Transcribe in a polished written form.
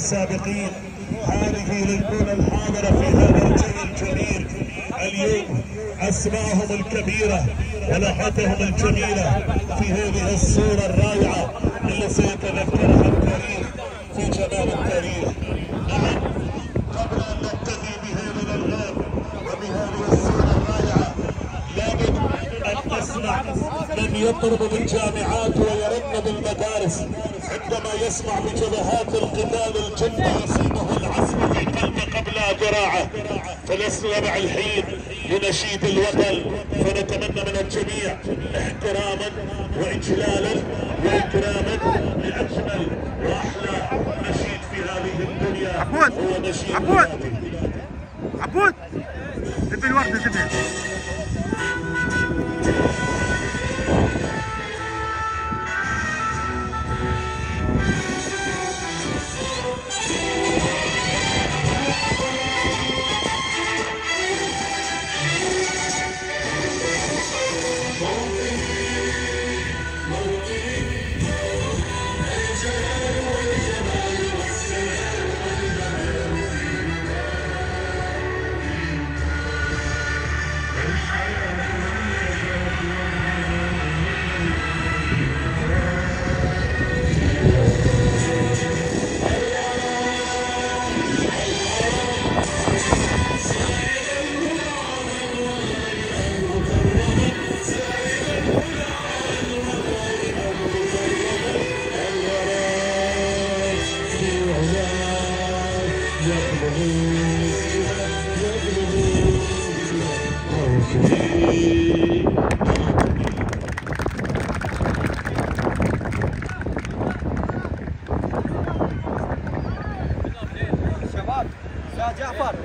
السابقين، هذه للكون الحاضرة في هذا الجو الجميل اليوم، أسماءهم الكبيرة ولوحتهم الجميلة في هذه الصورة الرائعة اللي سيتذكرها التاريخ في جمال التاريخ. نعم، قبل أن نبتدي بهذه الألغام وبهذه الصورة الرائعة لابد أن نسمع من يطرب بالجامعات ويرن بالمدارس عندما يسمع بجبهات القتال الجندي يصيبه العصف في قلبه قبل ذراعه، فليستمع الحين لنشيد الوطن، فنتمنى من الجميع احتراما واجلالا واكراما لاجمل واحلى نشيد في هذه الدنيا. هو نشيد عبود دب الورده دب. شباب يا جعفر